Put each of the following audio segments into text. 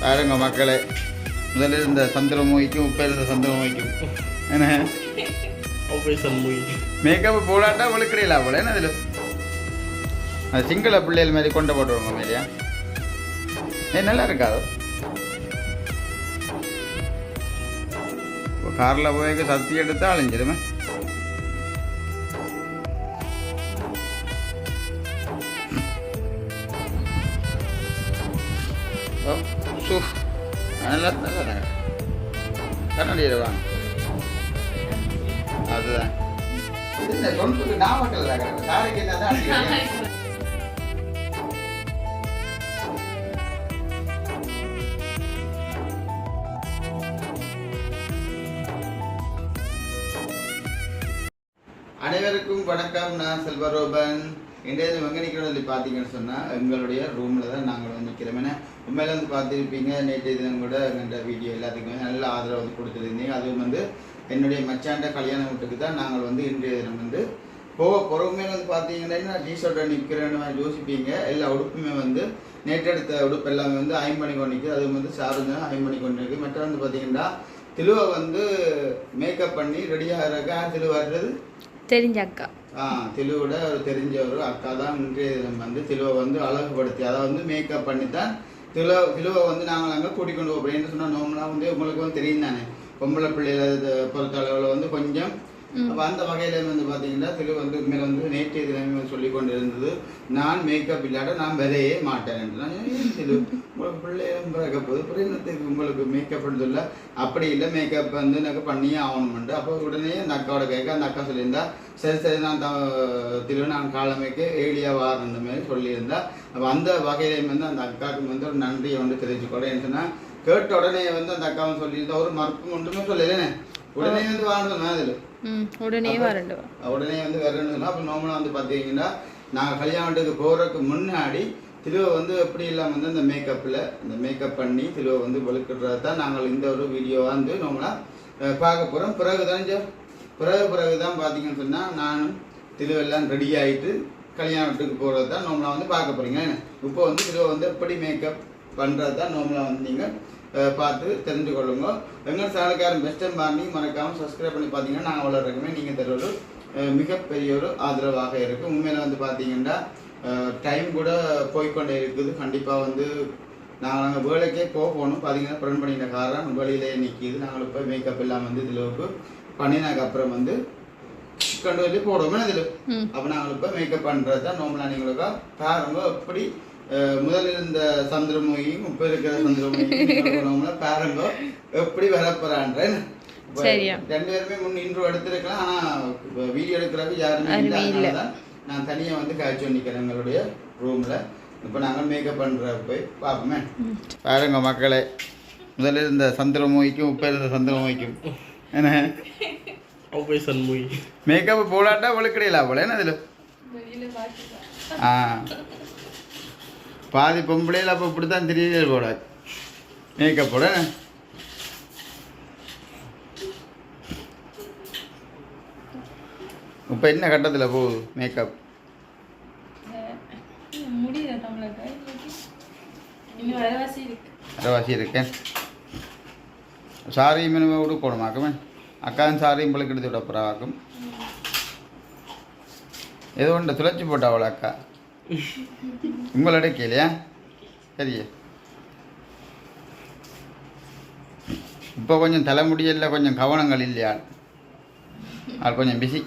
பாருங்க மக்களே, முதல்ல இந்த சந்திரம் மூவிக்கும் இப்போ இருந்த சந்திரம் மூவிக்கும் என்ன மேக்கப் போடாட்டா ஒழுக்கிறீங்களா போல என்ன இதில் அது சிங்கள பிள்ளைகள் மாதிரி கொண்டு போட்டுருவோங்க மாதிரியா நல்லா இருக்காது. இப்போ காரில் போய் சத்தி எடுத்து அழிஞ்சிருமே. நல்லா நல்லா கண்ணாடியில் வாங்க. அதுதான் கொண்டு நாமக்கல் சாலைக்கு என்ன அனைவருக்கும் வணக்கம். நான் செல்வரூபன். இன்றைய வெங்கனிக்கணும் பார்த்தீங்கன்னு சொன்னால் எங்களுடைய ரூமில் தான் நாங்கள் வந்து நிற்கிறோம். ஏன்னா உண்மையில வந்து பார்த்துருப்பீங்க, நேற்றைய தினம் கூட எங்கள்கிட்ட வீடியோ எல்லாத்துக்குமே நல்ல ஆதரவு வந்து கொடுத்துருந்தீங்க. அதுவும் வந்து என்னுடைய மச்சாண்ட கல்யாண வீட்டுக்கு தான் நாங்கள் வந்து இன்றைய தினம் வந்து போக பொறுமையில வந்து பார்த்தீங்கன்னா டிஷர்ட்டை நிற்கிறேன்னு யோசிப்பீங்க. எல்லா உடுப்புமே வந்து நேற்றெடுத்த உடுப்பு எல்லாமே வந்து 5 மணி கொண்டு நிற்குது. அதுவும் வந்து சாருங்க 5 மணி கொண்டு இருக்குது. மற்ற வந்து பார்த்தீங்கன்னா திலுவை வந்து மேக்கப் பண்ணி ரெடியாகிறக்கா திலுவாடுறது தெரிஞ்ச அக்கா. திலுவோட ஒரு தெரிஞ்ச ஒரு அக்கா தான் இன்றைய தினம் வந்து திலுவை வந்து அழகுபடுத்தி அதை வந்து மேக்கப் பண்ணி தான் திலுவை வந்து நாங்கள் அங்கே கூட்டிக் கொண்டு போகிறோம். என்ன சொன்னால் நோம்புலாம் வந்து உங்களுக்கு வந்து தெரியும் தானே, பொம்பளை பிள்ளைகளை பொறுத்த அளவில் வந்து கொஞ்சம். அப்போ அந்த வகையில் வந்து பார்த்தீங்கன்னா திரு வந்து மேலே வந்து நேற்றைய தினமே சொல்லி கொண்டு இருந்தது, நான் மேக்கப் இல்லாட்ட நான் விதையே மாட்டேன். திரு உங்களுக்கு பிள்ளையும் பிறக்க போது பிறகு உங்களுக்கு மேக்கப் இல்லை, அப்படி இல்லை மேக்கப் வந்து எனக்கு பண்ணியே ஆகணும்ண்டு. அப்போ உடனே அந்த அக்காவோட கேட்க அந்த அக்கா சொல்லியிருந்தா சரி சரி நான் திரு நான் காலமைக்கு ஏழியாக வாரன்ற மாதிரி சொல்லியிருந்தா. அப்போ அந்த வகையிலையும் வந்து அந்த அக்காவுக்கு வந்து ஒரு நன்றியை வந்து தெரிஞ்சுக்கொள்ள. என்ன சொன்னால் கேட்ட உடனே வந்து அந்த அக்காவும் சொல்லியிருந்தா ஒரு மறுப்பு ஒன்றுமே சொல்லலைன்னு உடனே வந்து வாங்கணும் அதில் உடனே வந்து வரணும். அப்போ நோம்பலாம் வந்து பார்த்தீங்கன்னா நாங்கள் கல்யாணத்துக்கு போகிறதுக்கு முன்னாடி திலுவை வந்து எப்படி இல்லாமல் வந்து அந்த மேக்கப் பண்ணி திலுவை வந்து வெளுக்கிடுறது தான் நாங்கள் இந்த ஒரு வீடியோவாக வந்து நோம்பலாம் பார்க்க போகிறோம். பிறகு தான் பார்த்தீங்கன்னு சொன்னால் நானும் திலுவெல்லாம் ரெடி ஆகிட்டு கல்யாணத்துக்கு போகிறது தான் நோம்பலாம் வந்து பார்க்க போகிறீங்க. இப்போ வந்து திலுவை வந்து எப்படி மேக்கப் பண்ணுறது தான் நோம்பலாம் வந்து நீங்கள் பார்த்து தெரிஞ்சு கொள்ளுங்க. எங்கள் சேனலுக்காரன் பெஸ்ட் மார்னிங் மறக்காமல் சப்ஸ்கிரைப் பண்ணி பார்த்தீங்கன்னா நாங்கள் வளர்றதுக்குமே நீங்கள் தருவது மிகப்பெரிய ஒரு ஆதரவாக இருக்குது. உண்மையில் வந்து பார்த்தீங்கன்னா டைம் கூட போய்கொண்டே இருக்குது. கண்டிப்பாக வந்து நாங்கள் வேலைக்கே போகணும். பார்த்தீங்கன்னா ப்ரெண்ட் பண்ணின காரணம் வேலையிலே நிற்கிது. நாங்கள் இப்போ மேக்கப் எல்லாம் வந்து இதில் பண்ணினதுக்கு அப்புறம் வந்து கொண்டு வந்து போடுவோமே இதில். அப்போ நாங்கள் இப்போ மேக்கப் பண்ணுறது தான் நோம்பலாம். நீங்களுக்கா பாருங்க எப்படி முதலில் இருந்த சந்திரமுகியும் இப்போ இருக்கிற சந்திரமுகியும் பாருங்க எப்படி வரப்போறான்ற. ரெண்டு பேருமே முன் இன்ட்ரோ எடுத்திருக்கலாம், ஆனால் வீடியோ எடுக்கிறதுக்கு யாருமே இல்லை. நான் தனியாக வந்து காய்ச்சி நிற்கிறேன் எங்களுடைய ரூமில். இப்போ நாங்கள் மேக்கப் பண்ணுற போய் பார்ப்போமே. பாருங்க மக்களே, முதல்ல இருந்த சந்திரமுகிக்கும் இப்போ இருந்த சந்திரமுகிக்கும் என்ன மேக்கப் போடாட்டா ஒழுக்கிறீங்களா போல என்ன அதில் பாதி பொம்பளையில் அப்போ இப்படி தான் தெரியல போட மேக்கப் போட. இப்போ என்ன கட்டத்தில் போகுது மேக்கப்? அரைவாசி இருக்கேன். சாரியும் மீன் உடுக்கணுமாக்குமே. அக்காவும் சாரியும் பிள்ளைக்கு எடுத்து விட போகிறாக்கும். ஏதோ ஒன்று துளைச்சி போட்டா அவளை அக்கா உங்களோட கேளியா சரியா. இப்போ கொஞ்சம் தலைமுடியல கொஞ்சம் கவனங்கள் இல்லையா, அது கொஞ்சம் பிஸி.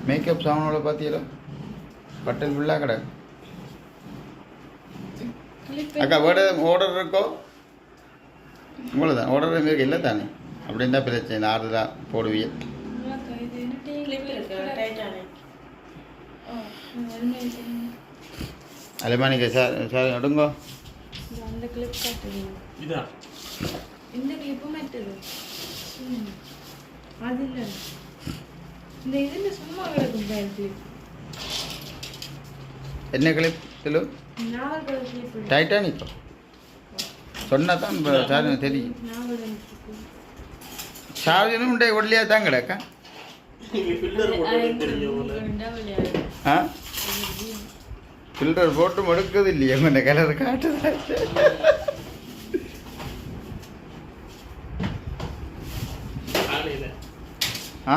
மேக்கப் சாமானோட பார்த்தீங்களா பட்டன் ஃபுல்லாக கிடக்கு. அக்கா ஆர்டர் இருக்கோ உங்களை தான் ஆர்டர் எங்களுக்கு இல்லை தானே? அப்படின் தான் பிரச்சனை. ஆறுதான் போடுவீங்க. அலமானிக்க சார் சார் நடுங்கோ. என்ன கிளிப் திலு? டைட்டானிக் சொன்னா தான் சார் தெரியும். சார்ஜனும் உண்டே ஒடலியாக தான் கிடக்கா. ஃபில்டர் போட்டும் எடுக்குது இல்லையே உங்க கலர் காட்டுதா ஆ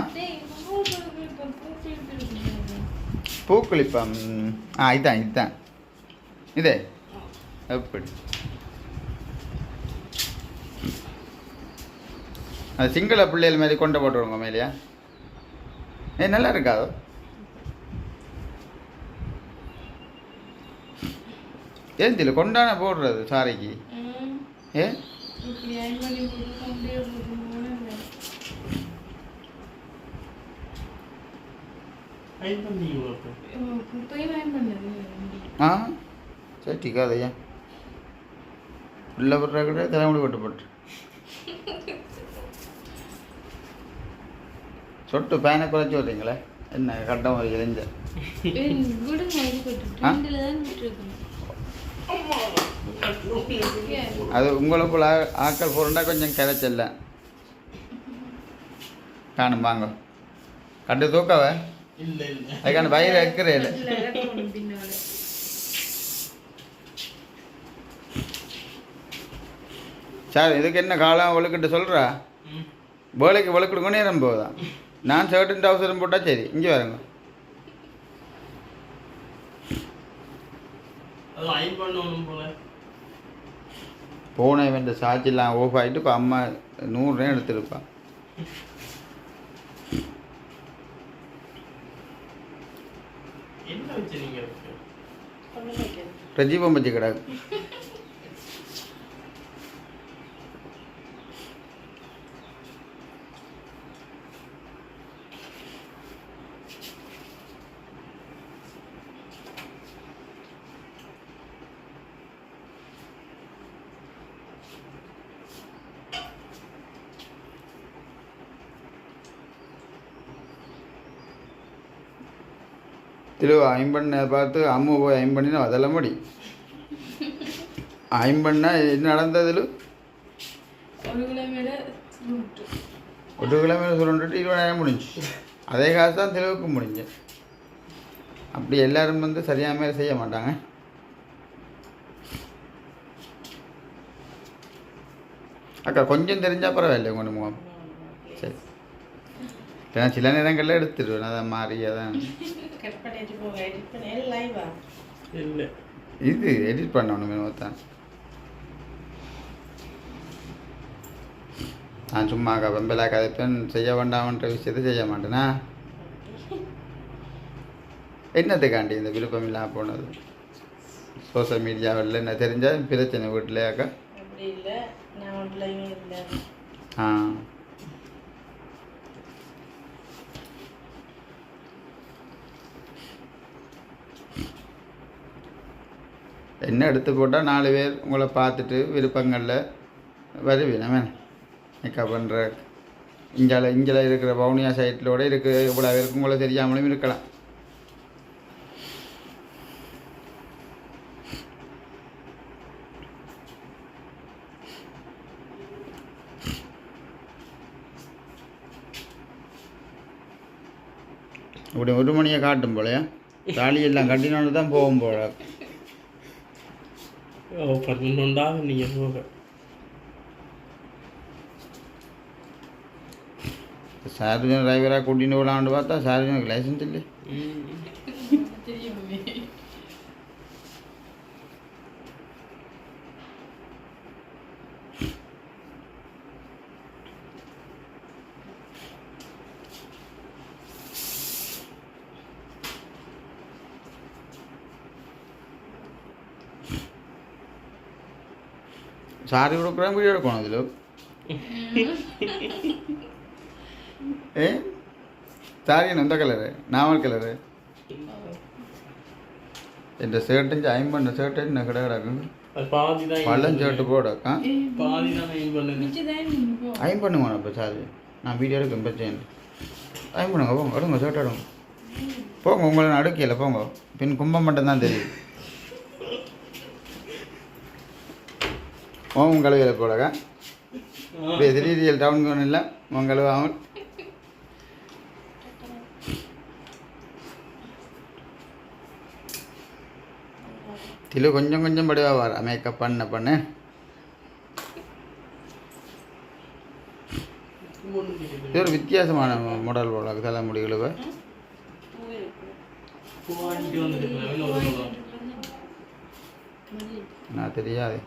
பூக்குளிப்பா இதுதான் இதுதான் இதே எப்படி அது சிங்கள பிள்ளைகள் மாதிரி கொண்டு போட்டுருவோங்க மேலையா நல்லா இருக்காதோ ஏன் தெரியல கொண்டான போடுறது சாரிக்கு ஏ ஆ சரி டிக்காதையா உள்ள போடுற கூட தலைமுடி போட்டு போட்டு சொட்டு பேனை குறைச்சி விட்றீங்களே என்ன கட்டம் ஒரு இளைஞ்ச அது உங்களுக்குள்ள ஆக்கள் போறண்டா கொஞ்சம் கிடைச்சல்ல காணும் வாங்க கண்டு தூக்கவ அதுக்கான வயிறு வைக்கிறேன் சார் இதுக்கு என்ன காலம் ஒழுக்கிட்டு சொல்கிறா வேலைக்கு ஒழுக்கிடுங்க நேரம் போகுதான் நான் ஷர்ட்டு டவுசரும் போட்டால் சரி இங்கே வரங்க போன இந்த சார்ஜெல்லாம் ஆஃப் ஆகிட்டு இப்போ அம்மா 100 ரூபா எடுத்துருப்பான் பிரஜீபம் பற்றி கிடாது திரு ஐம்பண்ணை பார்த்து அம்மு போய் ஐம்பண்ணினா அதெல்லாம் முடி ஐம்பண்ணா என்ன நடந்ததில் 1 கிலோமீட்டர் சுருண்டுட்டு 20,000 முடிஞ்சு அதே காசு தான் தெளிவுக்கு முடிஞ்சு அப்படி எல்லாரும் வந்து சரியான மாதிரி செய்ய மாட்டாங்க அக்கா கொஞ்சம் தெரிஞ்சால் பரவாயில்லை உங்கள் முகம் சரி ஏன்னா சில நேரங்களில் எடுத்துடுவேன் அதான் மாறி அதான் இது எடிட் பண்ணணும் தான் நான் சும்மா வெம்பலா கதைப்பேன் செய்ய வேண்டாமன்ற விஷயத்தை செய்ய மாட்டேனா என்னத்துக்காண்டி இந்த விருப்பம் இல்லாமல் போனது சோசியல் மீடியாவில் என்ன தெரிஞ்சால் பிரச்சனை வீட்டிலையாக்கா ஆ என்ன எடுத்து போட்டால் 4 பேர் உங்களை பார்த்துட்டு விருப்பங்களில் வருவீனமே மேக்கப் பண்ணுற இஞ்சால இருக்கிற பவுனியா சைட்டிலோட இருக்கிற இவ்வளோ பேருக்கு உங்களை தெரியாமலும் இருக்கலாம் இப்படி 1 மணியை காட்டும் போலையா தாலியெல்லாம் கட்டினோன்னு தான் போகும் போல 11 நீங்கள் போக சார்ஜன் டிரைவராக கூட்டின்னு விளாண்டு பார்த்தா சார்ஜனுக்கு லைசன்ஸ் இல்லை சாரி கொடுக்குறேன் வீடியோ எடுக்கணும் அதில் ஏ சாரி எந்த கலரு நாவல் கலரு என் ஷர்ட்டு அயன் பண்ண ஷர்ட்டு என்ன கடை கிடக்குங்க பள்ளம் ஷர்ட்டு போடக்கா அயன் பண்ணுங்க இப்போ சாரி நான் வீடியோ எடுக்க பிரச்சனை அயன் பண்ணுங்க போங்க எடுங்க ஷர்ட் எடுங்க போங்க உங்களை நான் அடுக்கல போங்க பின் கும்பம் மட்டும்தான் தெரியும் ஓம் கழுவில போடக்கா திடீரியல் டவுனுக்கு ஒன்றும் இல்லை உன் கழுவாமல் திலு கொஞ்சம் கொஞ்சம் படிவா வர மேக்கப் பண்ண இது ஒரு வித்தியாசமான மாடல் போல தலைமுடிகளுவ நான் தெரியாது.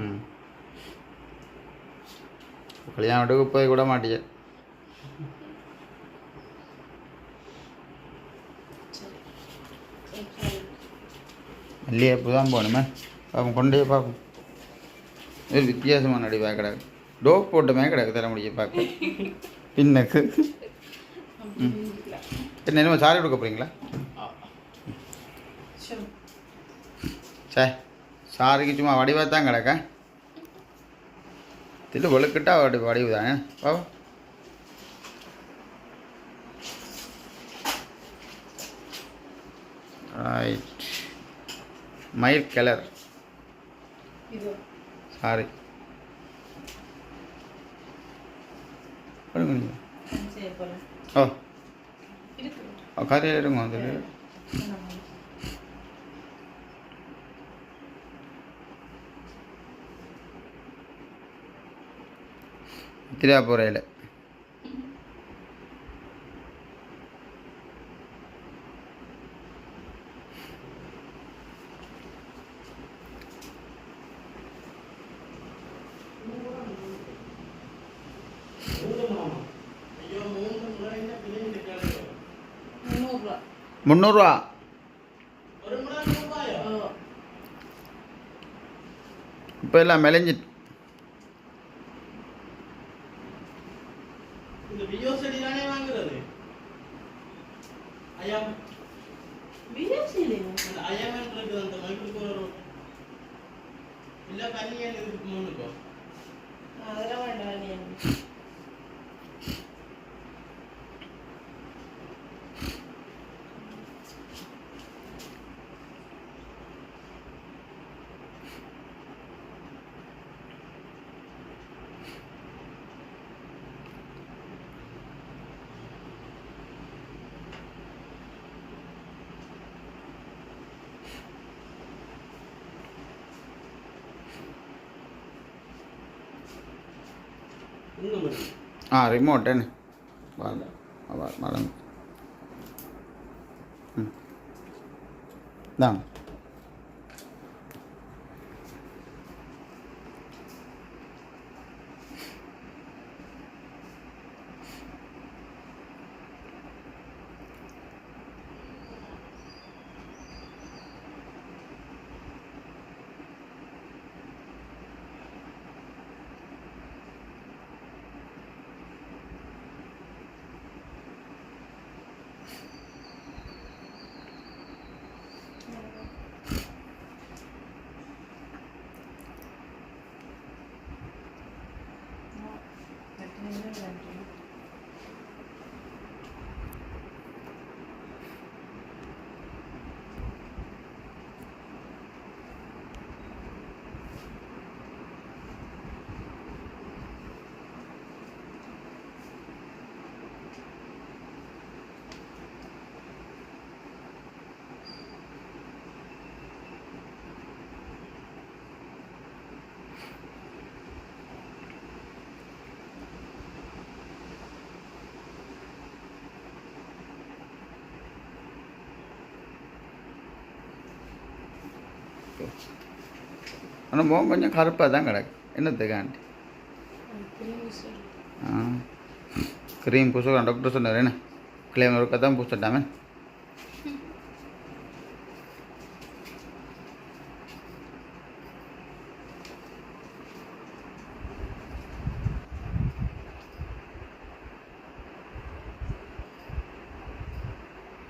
ம் கல்யாணம் வீட்டுக்கு போய் கூட மாட்டிய மல்லிகைப்பூ தான் போகணுமே பார்ப்போம் கொண்டே பார்ப்போம். இது வித்தியாசமான நடிவாக கிடக்கு டோப் போட்டுமே கிடக்கு தர முடிய பார்க்க பின்னக்கு. என்ன என்ன சாரி கொடுக்க போகிறீங்களா? சே சாரிக்கு சும்மா வடிவாக தான் கிடக்க தில்லு வெளுக்கிட்டா வடிவு தானே பாவா. ரைட் மயில் கலர் சாரி ஓ கரையில் இருங்க வந்துட்டு திரியாபுரையில் முந்நூறுரூவா. இப்போ எல்லாம் மெலிஞ்சிட்டு ரிமோட் என்ன மறந்து தாங்க. ஆனால் முகம் கொஞ்சம் கருப்பாக தான் கிடக்கு என்னத்துக்காண்டி. க்ரீம் பூசுகிறான் டாக்டர் சொன்னார் என்ன கிளைம் ஒருக்க தான் பூசிட்டாமே.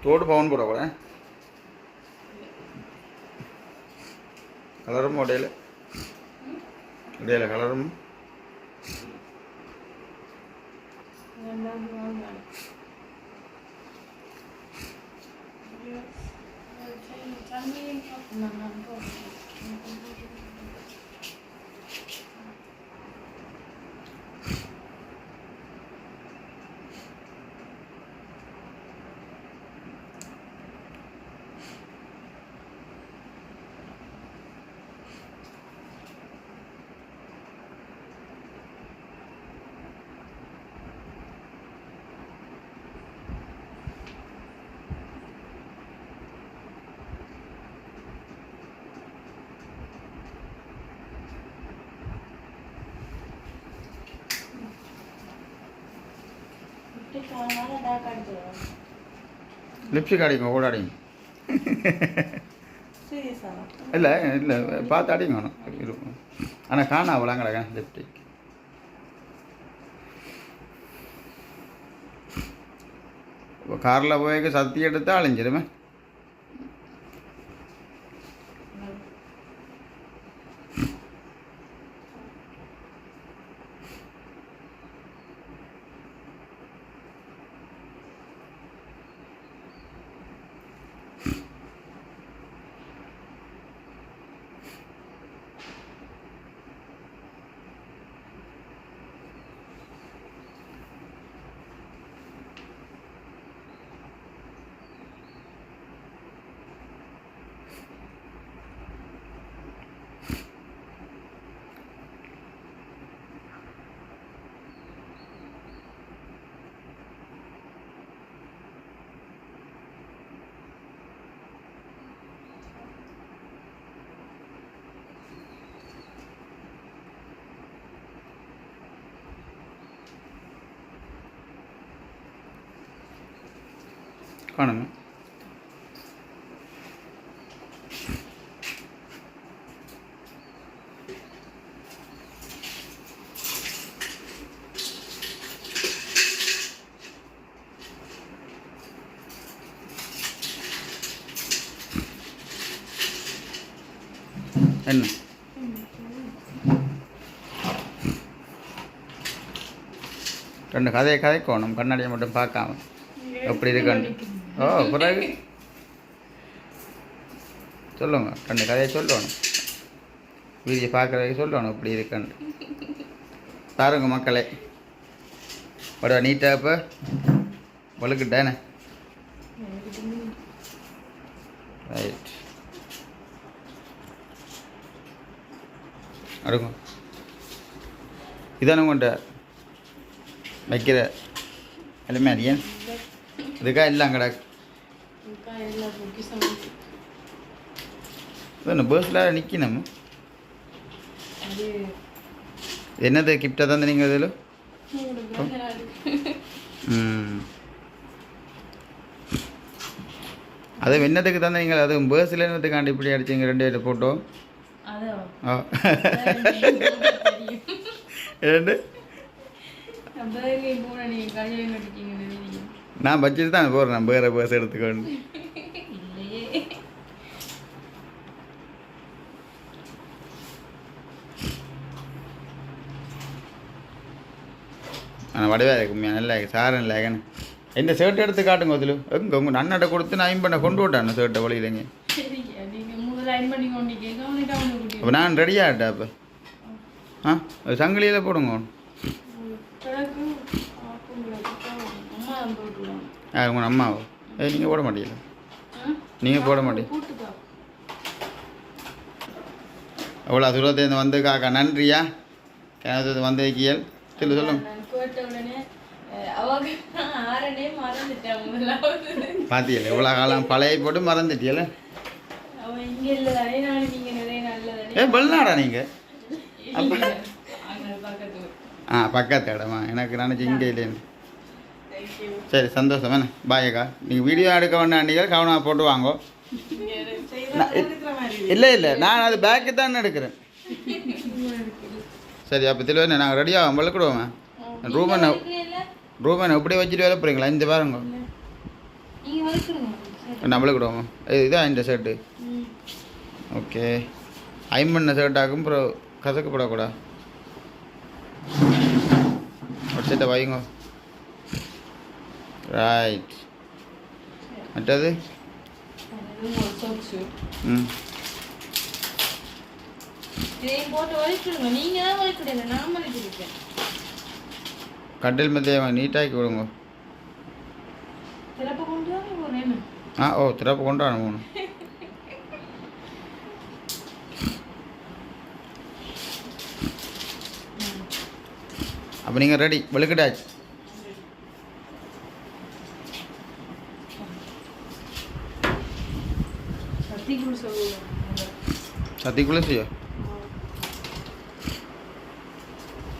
தோடு பவுன் போட கூட கலரும் இடையில கலரும் லிப்ஸ்டிக் அடிங்க கூட அடிங்க இல்லை இல்லை பார்த்து அடிங்க வேணும் இருக்கும் ஆனால் காணா அவ்வளோ கிடக்கேன் லிப்ஸ்டிக் காரில் போய் சத்தி எடுத்து அழிஞ்சிருமே காணுங்க என்ன ரெண்டு கதைக்கோணும் கண்ணாடியை மட்டும் பார்க்காம எப்படி இருக்கான்னு ஓ பிறகு சொல்லுங்க ரெண்டு கதையை சொல்லணும் வீடியோ பார்க்குறதுக்கு சொல்லணும் இப்படி இருக்கான்னு பாருங்க மக்களே ஒரு நீட்டாக இப்போ வழுக்கிட்டேனே ரைட் அடுங்க இதானே உங்கள்கிட்ட வைக்கிற எல்லாமே ஏன் இதுக்கா எல்லாம் கிடக்கு பஸ்ஸில் நிற்கணும் என்னது கிஃப்டாக தான் நீங்கள் அதில் அது என்னதுக்கு தந்த நீங்கள் அது பஸ்ஸில் என்னதுக்காண்டி இப்படி அடிச்சிங்க 2 பேர் ஃபோட்டோ ரெண்டு நான் பட்ஜெட் தான் போடுறேன் வேறு பஸ் எடுத்துக்கொண்டு ஆனால் வடிவாக இருக்குமே நல்லா சாரம் இல்லைங்கன்னு இந்த ஷர்ட் எடுத்து காட்டுங்க அதில் எங்கே உங்கள் அண்ணாட்ட கொடுத்து நான் பண்ண கொண்டு விட்டேன் ஷர்ட்டை வழியிலங்க அப்போ நான் ரெடியாகிட்டேன் அப்போ அது சங்கிலியில் போடுங்க உங்கள் அம்மாவோ நீங்கள் போட மாட்டீங்களா நீங்கள் போட மாட்டீங்க அவ்வளோ தூரத்துலேருந்து வந்து காக்கா நன்றியா கிணத்து வந்து வைக்கியல் சொல்லுங்க பாத்தியல எவ்வளோ காலம் பழைய போட்டு மறந்துட்டியல வெளிநாடா நீங்கள் அப்போ பக்கத்து இடமா எனக்கு நினச்சி இங்கே இல்லைன்னு சரி சந்தோஷம் வேணே பாயக்கா நீங்கள் வீடியோ எடுக்க வேண்டாம் நீங்கள் கவனமாக போட்டு வாங்கோ இல்லை நான் அது பேக்கு தான் எடுக்கிறேன் சரி அப்போ தெளிவாக நாங்கள் ரெடியாக வளர்க்கிடுவோம் ரூம் என்ன இப்படியே வச்சுட்டு வேலை போகிறீங்களா இந்த பாருங்க நான் வளர்க்கிடுவோமா இதுதான் இந்த ஷர்ட்டு ஓகே ஐம்பண்ண ஷர்ட்டாக்கும் அப்புறம் கசக்கப்படக்கூடா ஒரு ஷர்ட்டை வைங்க ரைட் மற்றது கட்டில் மெத்தையை நீட்டாக்கி விடுங்க ஓ திறப்பு கொண்டு வரணும் அப்போ நீங்கள் ரெடி வெளுக்கிட்டாச்சு சத்திக்குள்ளே செய்ய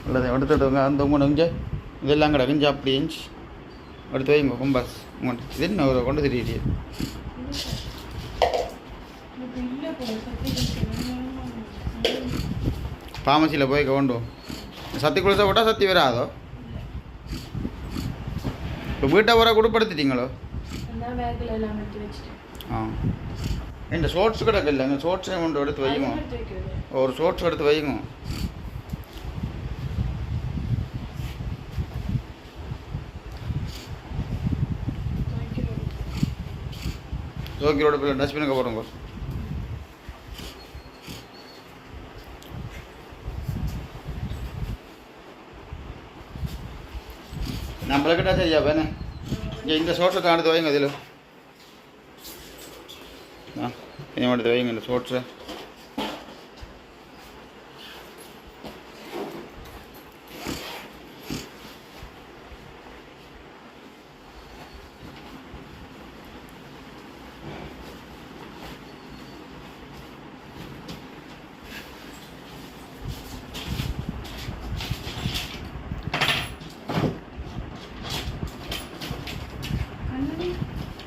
இல்லை எடுத்துடுங்க அந்த உங்க நெஞ்ச இதெல்லாம் கிடக்குஞ்சு அப்படி இருந்துச்சு எடுத்து வைங்க கொம்பாஸ் உங்கள்கிட்ட இது என்ன ஒரு கொண்டு திரியிறியே ஃபார்மசியில் போய் கொண்டு சத்தி குளிச்சா போட்டால் சத்தி வராதோ இப்போ வீட்டை வர குடுப்படுத்திட்டீங்களோ ஆ இந்த ஷோர்ட்ஸ் கிடக்கு இல்லைங்க ஷோர்ட்ஸை கொண்டு எடுத்து வைங்க ஒரு ஷோர்ட்ஸ் எடுத்து வைங்க ஜோக்கியோட பிள்ளை டஸ்ட்பினுக்கு போடுங்க நம்மளுக்கிட்ட சரியா வேணே இங்கே இந்த ஷோர்ட்ஸை எடுத்து வைங்க அதில் ஆ கொஞ்சம் எடுத்து வைங்க இந்த ஷோர்ட்ஸை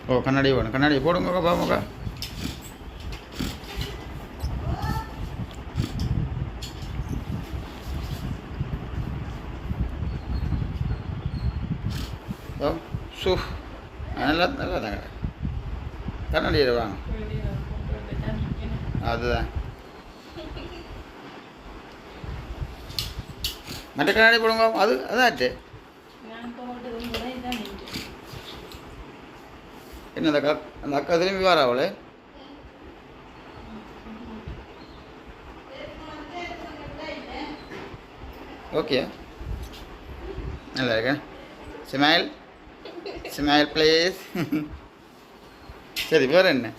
ஓ கண்ணாடி வேணும் கண்ணாடி போடுங்க பாமுக்கா ஓ சூ நல்லா நல்லா தாங்க கண்ணாடியில் வாங்க அதுதான் மற்ற கண்ணாடி போடுங்க அது அதாட்டு என்ன அந்த அக்கா திரும்பி வாரா அவளே ஓகே நல்லா இருக்கேன் ஸ்மைல் ஸ்மைல் ப்ளீஸ் சரி வேறு என்ன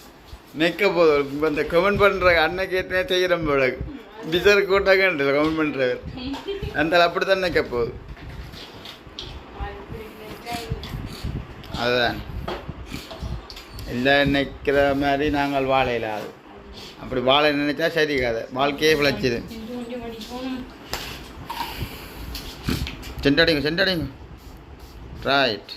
மேக்கப் போதும் இந்த கமெண்ட் பண்ணுற அன்னைக்கு ஏற்கனவே செய்கிறோம் போல டிசர் கூட்டாங்கன்ற கமெண்ட் பண்ணுறவர் அந்த அப்படி தான் மேக்கப் போகுது அதுதான் இல்லை நினைக்கிற மாதிரி நாங்கள் வாழையில் அது அப்படி வாழை நினைச்சா சரி கதை வாழ்க்கையே விளைச்சிது சென்றடிங்க சென்றடிங்க ரைட்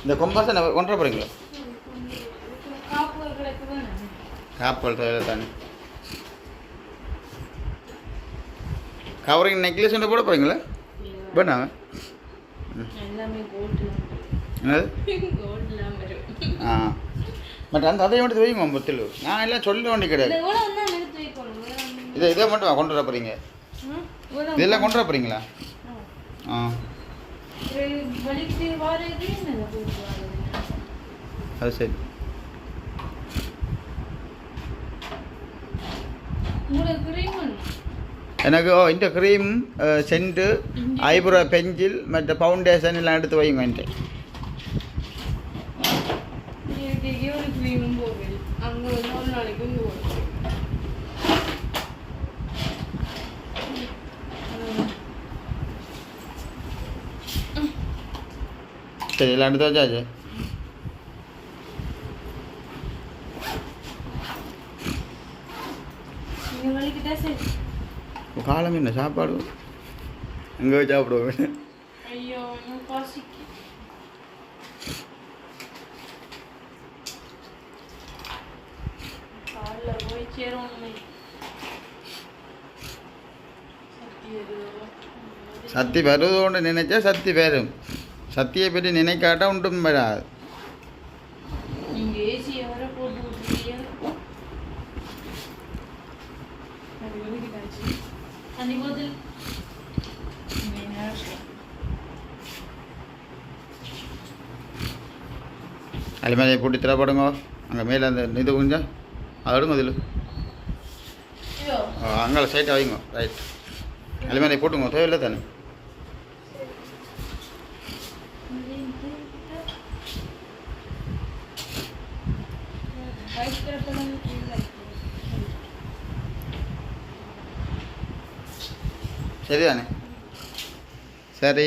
இந்த கொம்பாசை கொண்டு போகிறீங்களா காப்பல் தானே கவரிங் நெக்லஸ் ஒன்று போட போகிறீங்களா வேணாங்க என்னது ஆ பட் அந்த அதை மட்டும் வைங்க முத்தில் நான் எல்லாம் சொல்ல வேண்டி கிடையாது இதை மட்டும் கொண்டு வர போகிறீங்க இதெல்லாம் கொண்டு வர போகிறீங்களா ஆ அது சரி எனக்கு இந்த க்ரீம் சென்ட்டு ஐப்ரோ பென்சில் மற்ற ஃபவுண்டேஷன் எல்லாம் எடுத்து வைங்க என்கிட்ட சரி எல்லாம் எடுத்து வச்சாச்சு காலம் என்ன சாப்பாடு எங்கே சாப்பிடுவோம் ஐயோ போய் சேரும் சத்தி வருவதோண்டு நினைச்சா சத்தி வரும் சத்தியை பற்றி நினைக்காட்டா ஒன்றும் வராது அலிமலையை போட்டு திறப்படுங்க அங்கே மேலே அந்த இது கொஞ்சம் அதை எடுங்க அதில் அங்கே சைட்டாக வைங்க ரைட் அலிமலையை போட்டுங்க தேவையில்லை தானே சரிதானே சரி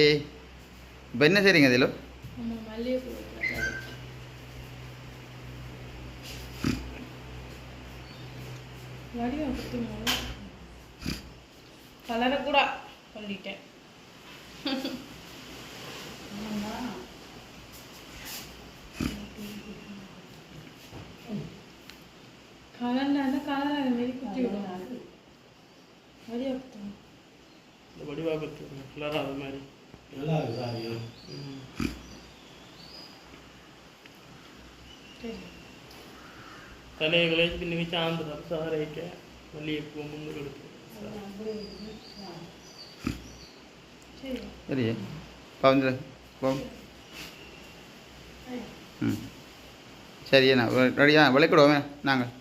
இப்போ என்ன செய்றீங்க அதில் வடிவம் குத்துங்க கலரக்கூடா சொல்லிட்டேன் கலர்னா கலர் மாரி குத்தி விடுவாங்க வடிவம் குத்துங்க இந்த வடிவாக கொடுத்துருங்க கிளராக அது மாதிரி நல்லா இருக்கு சாரி. சரி தலையை விளைச்சி பின்ன வச்சு ஆந்து சாரைக்க மல்லிகைப்பூ முன்னு கொடுத்து சரி சரி பவுந்து சரி என்ன ரெடியா விளக்கிடுவோம் நாங்கள்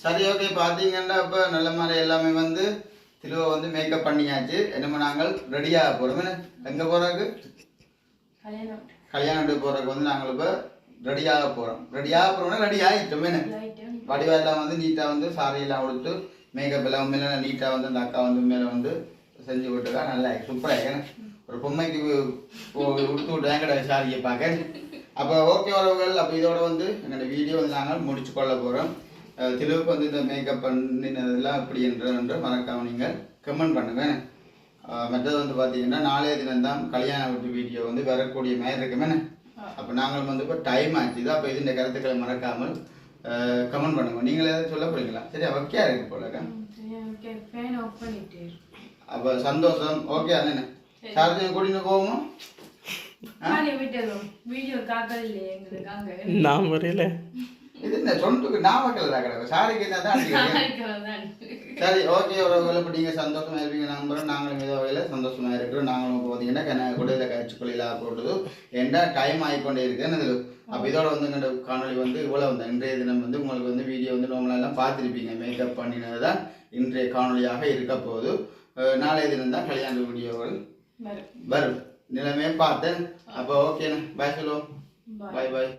சரி ஓகே பார்த்தீங்கன்னா இப்போ நல்ல மாதிரி எல்லாமே வந்து திருவ வந்து மேக்கப் பண்ணியாச்சு என்னமோ நாங்கள் ரெடியாக போகிறோம் எங்கே போகிறதுக்கு கல்யாணம் கல்யாணத்துக்கு போகிறதுக்கு வந்து நாங்கள் இப்போ ரெடியாக போகிறோம் ரெடியாக போகிறோம்னா ரெடி ஆகிட்டோமே வடிவெல்லாம் வந்து நீட்டாக வந்து சாரியெல்லாம் கொடுத்து மேக்கப் எல்லாம் உண்மையில நீட்டாக வந்து அந்த அக்கா வந்து மேலே வந்து செஞ்சு விட்டுருக்கா நல்லா சூப்பராக ஏன்னா ஒரு பொம்மைக்கு கொடுத்து விட்டேன் கடை சாரியை பார்க்க அப்போ ஓகே உறவுகள் அப்போ இதோட வந்து எங்களோட வீடியோ வந்து நாங்கள் முடிச்சு கொள்ள போகிறோம் திருவுக்கு வந்து இந்த மேக்கப் பண்ணினதெல்லாம் எப்படி என்று மறக்காம நீங்கள் கமெண்ட் பண்ணுங்க மற்றது வந்து பார்த்தீங்கன்னா நாளைய தினம்தான் கல்யாண வீட்டு வீடியோ வந்து வரக்கூடிய மாதிரி இருக்குமே அப்போ நாங்கள் வந்து இப்போ டைம் ஆச்சு அப்போ இது இந்த கருத்துக்களை மறக்காமல் கமெண்ட் பண்ணுங்க நீங்கள் ஏதாவது சொல்ல போறீங்களா சரி ஓகே இருக்கு போலக்கா ஃபேன் ஆஃப் பண்ணிட்டு அப்போ சந்தோஷம் ஓகே அண்ணே சார்ஜ் கூட்டின்னு போவோம் வீடியோ காக்கல இல்லையே எங்களுக்கு அங்க நான் வரையில இது என்ன சொந்துக்கு நாமக்கல் தான் கிடக்கும் சாரிக்கு என்ன தான் சரி ஓகே உறவுகளை இப்போ நீங்கள் சந்தோஷமாக இருப்பீங்க நம்புறோம் நாங்களும் ஏதோ வகையில் சந்தோஷமாக இருக்கிறோம் நாங்களும் பார்த்தீங்கன்னா குடியில் கட்சிக்குள்ளாக போடுறது ஏன்னா டைம் ஆகிக்கொண்டே இருக்குன்னு இது அப்போ இதோட வந்து எங்களோட காணொலி வந்து இவ்வளோ வந்து இன்றைய தினம் வந்து உங்களுக்கு வந்து வீடியோ வந்து நார்மலாக பார்த்துருப்பீங்க மேக்கப் பண்ணினது தான் இன்றைய காணொலியாக இருக்க போகுது நாளைய தினம் தான் கல்யாண வீடியோகள் வரும் நிலைமையை பார்த்தேன் அப்போ ஓகேண்ணா பாய் சொல்லுவோம் பாய் பாய்